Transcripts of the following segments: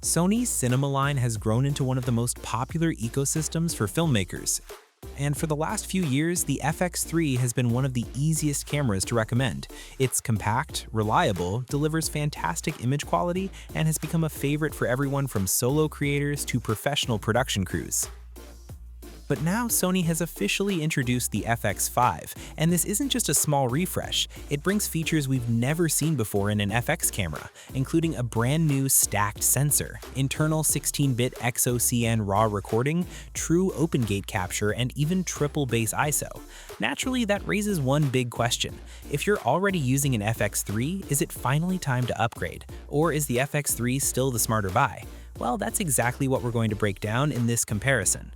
Sony's cinema line has grown into one of the most popular ecosystems for filmmakers. And for the last few years, the FX3 has been one of the easiest cameras to recommend. It's compact, reliable, delivers fantastic image quality, and has become a favorite for everyone from solo creators to professional production crews. But now Sony has officially introduced the FX5, and this isn't just a small refresh. It brings features we've never seen before in an FX camera, including a brand new stacked sensor, internal 16-bit XOCN RAW recording, true open gate capture, and even triple base ISO. Naturally, that raises one big question. If you're already using an FX3, is it finally time to upgrade? Or is the FX3 still the smarter buy? Well, that's exactly what we're going to break down in this comparison.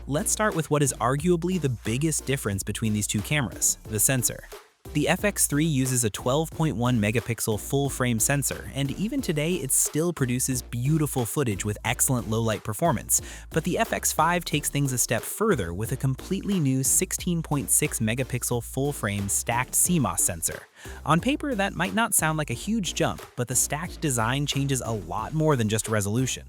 Let's start with what is arguably the biggest difference between these two cameras, the sensor. The FX3 uses a 12.1 megapixel full-frame sensor, and even today it still produces beautiful footage with excellent low-light performance. But the FX5 takes things a step further with a completely new 16.6 megapixel full-frame stacked CMOS sensor. On paper, that might not sound like a huge jump, but the stacked design changes a lot more than just resolution.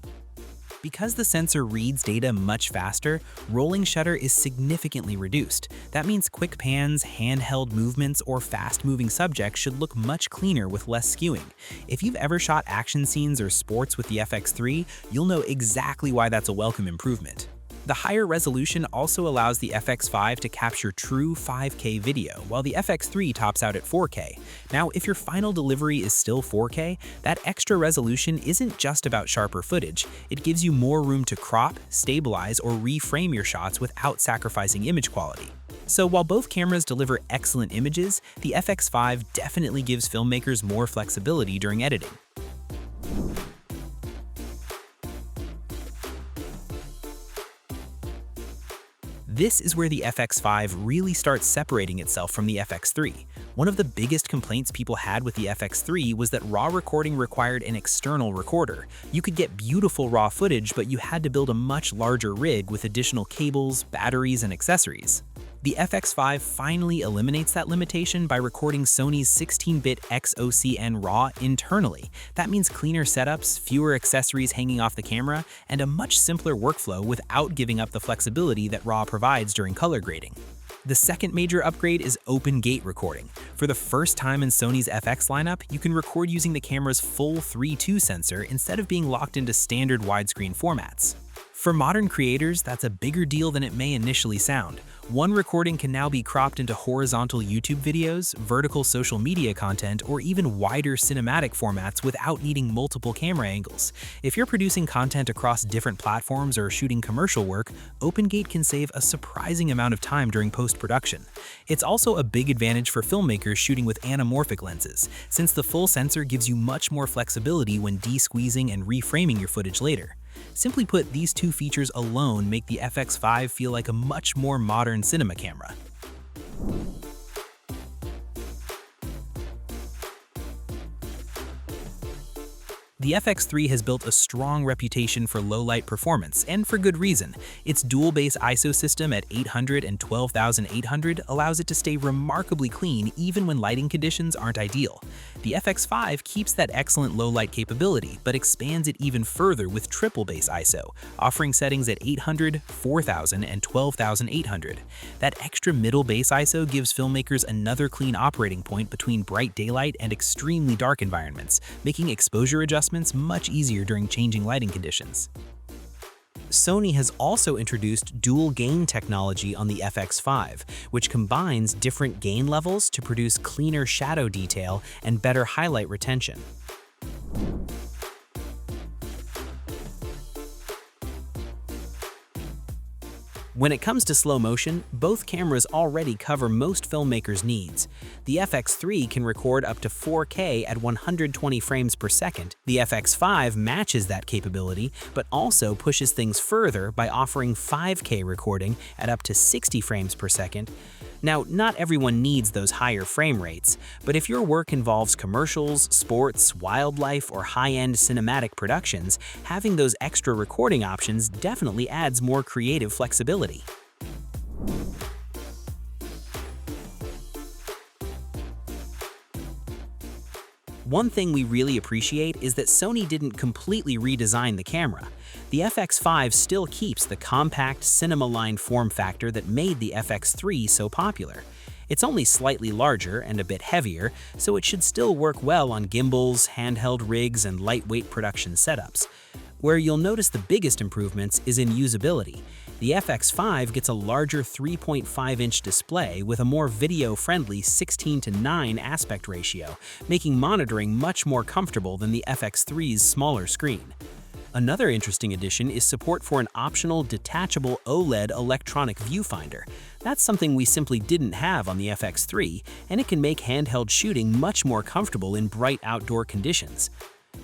Because the sensor reads data much faster, rolling shutter is significantly reduced. That means quick pans, handheld movements, or fast-moving subjects should look much cleaner with less skewing. If you've ever shot action scenes or sports with the FX3, you'll know exactly why that's a welcome improvement. The higher resolution also allows the FX5 to capture true 5K video, while the FX3 tops out at 4K. Now, if your final delivery is still 4K, that extra resolution isn't just about sharper footage. It gives you more room to crop, stabilize, or reframe your shots without sacrificing image quality. So while both cameras deliver excellent images, the FX5 definitely gives filmmakers more flexibility during editing. This is where the FX5 really starts separating itself from the FX3. One of the biggest complaints people had with the FX3 was that RAW recording required an external recorder. You could get beautiful RAW footage, but you had to build a much larger rig with additional cables, batteries, and accessories. The FX5 finally eliminates that limitation by recording Sony's 16-bit XOCN RAW internally. That means cleaner setups, fewer accessories hanging off the camera, and a much simpler workflow without giving up the flexibility that RAW provides during color grading. The second major upgrade is open gate recording. For the first time in Sony's FX lineup, you can record using the camera's full 3.2 sensor instead of being locked into standard widescreen formats. For modern creators, that's a bigger deal than it may initially sound. One recording can now be cropped into horizontal YouTube videos, vertical social media content, or even wider cinematic formats without needing multiple camera angles. If you're producing content across different platforms or shooting commercial work, OpenGate can save a surprising amount of time during post-production. It's also a big advantage for filmmakers shooting with anamorphic lenses, since the full sensor gives you much more flexibility when de-squeezing and reframing your footage later. Simply put, these two features alone make the FX5 feel like a much more modern cinema camera. The FX3 has built a strong reputation for low-light performance, and for good reason. Its dual-base ISO system at 800 and 12,800 allows it to stay remarkably clean even when lighting conditions aren't ideal. The FX5 keeps that excellent low-light capability, but expands it even further with triple-base ISO, offering settings at 800, 4,000, and 12,800. That extra middle base ISO gives filmmakers another clean operating point between bright daylight and extremely dark environments, making exposure adjustments much easier during changing lighting conditions. Sony has also introduced dual gain technology on the FX5, which combines different gain levels to produce cleaner shadow detail and better highlight retention. When it comes to slow motion, both cameras already cover most filmmakers' needs. The FX3 can record up to 4K at 120 frames per second. The FX5 matches that capability, but also pushes things further by offering 5K recording at up to 60 frames per second. Now, not everyone needs those higher frame rates, but if your work involves commercials, sports, wildlife, or high-end cinematic productions, having those extra recording options definitely adds more creative flexibility. One thing we really appreciate is that Sony didn't completely redesign the camera. The FX5 still keeps the compact cinema-line form factor that made the FX3 so popular. It's only slightly larger and a bit heavier, so it should still work well on gimbals, handheld rigs, and lightweight production setups. Where you'll notice the biggest improvements is in usability. The FX5 gets a larger 3.5-inch display with a more video-friendly 16:9 aspect ratio, making monitoring much more comfortable than the FX3's smaller screen. Another interesting addition is support for an optional detachable OLED electronic viewfinder. That's something we simply didn't have on the FX3, and it can make handheld shooting much more comfortable in bright outdoor conditions.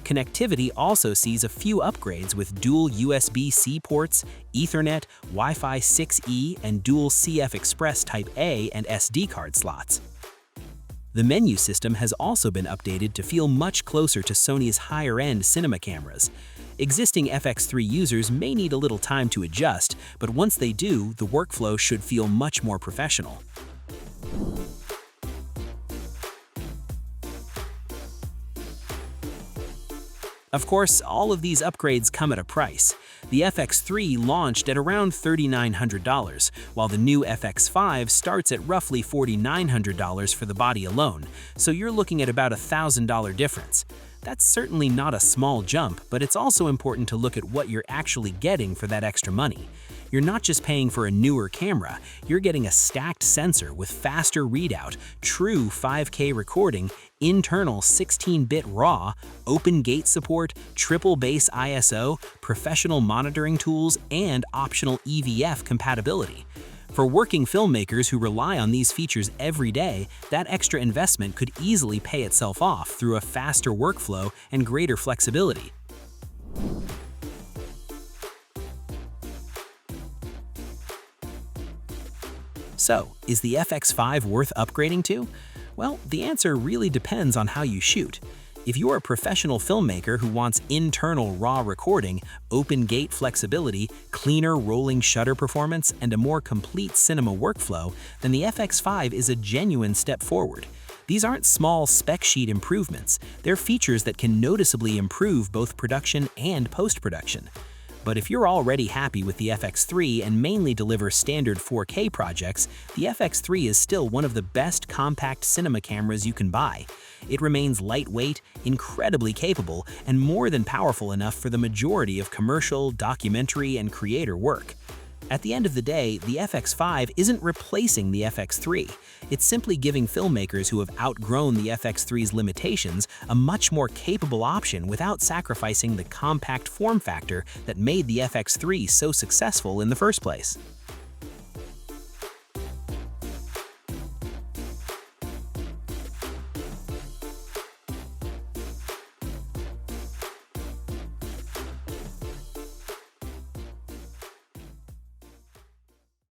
Connectivity also sees a few upgrades with dual USB-C ports, Ethernet, Wi-Fi 6E, and dual CF Express Type-A and SD card slots. The menu system has also been updated to feel much closer to Sony's higher-end cinema cameras. Existing FX3 users may need a little time to adjust, but once they do, the workflow should feel much more professional. Of course, all of these upgrades come at a price. The FX3 launched at around $3,900, while the new FX5 starts at roughly $4,900 for the body alone, so you're looking at about a $1,000 difference. That's certainly not a small jump, but it's also important to look at what you're actually getting for that extra money. You're not just paying for a newer camera, you're getting a stacked sensor with faster readout, true 5K recording, internal 16-bit RAW, open gate support, triple base ISO, professional monitoring tools, and optional EVF compatibility. For working filmmakers who rely on these features every day, that extra investment could easily pay itself off through a faster workflow and greater flexibility. So, is the FX5 worth upgrading to? Well, the answer really depends on how you shoot. If you're a professional filmmaker who wants internal RAW recording, open gate flexibility, cleaner rolling shutter performance, and a more complete cinema workflow, then the FX5 is a genuine step forward. These aren't small spec sheet improvements, they're features that can noticeably improve both production and post-production. But if you're already happy with the FX3 and mainly deliver standard 4K projects, the FX3 is still one of the best compact cinema cameras you can buy. It remains lightweight, incredibly capable, and more than powerful enough for the majority of commercial, documentary, and creator work. At the end of the day, the FX5 isn't replacing the FX3. It's simply giving filmmakers who have outgrown the FX3's limitations a much more capable option without sacrificing the compact form factor that made the FX3 so successful in the first place.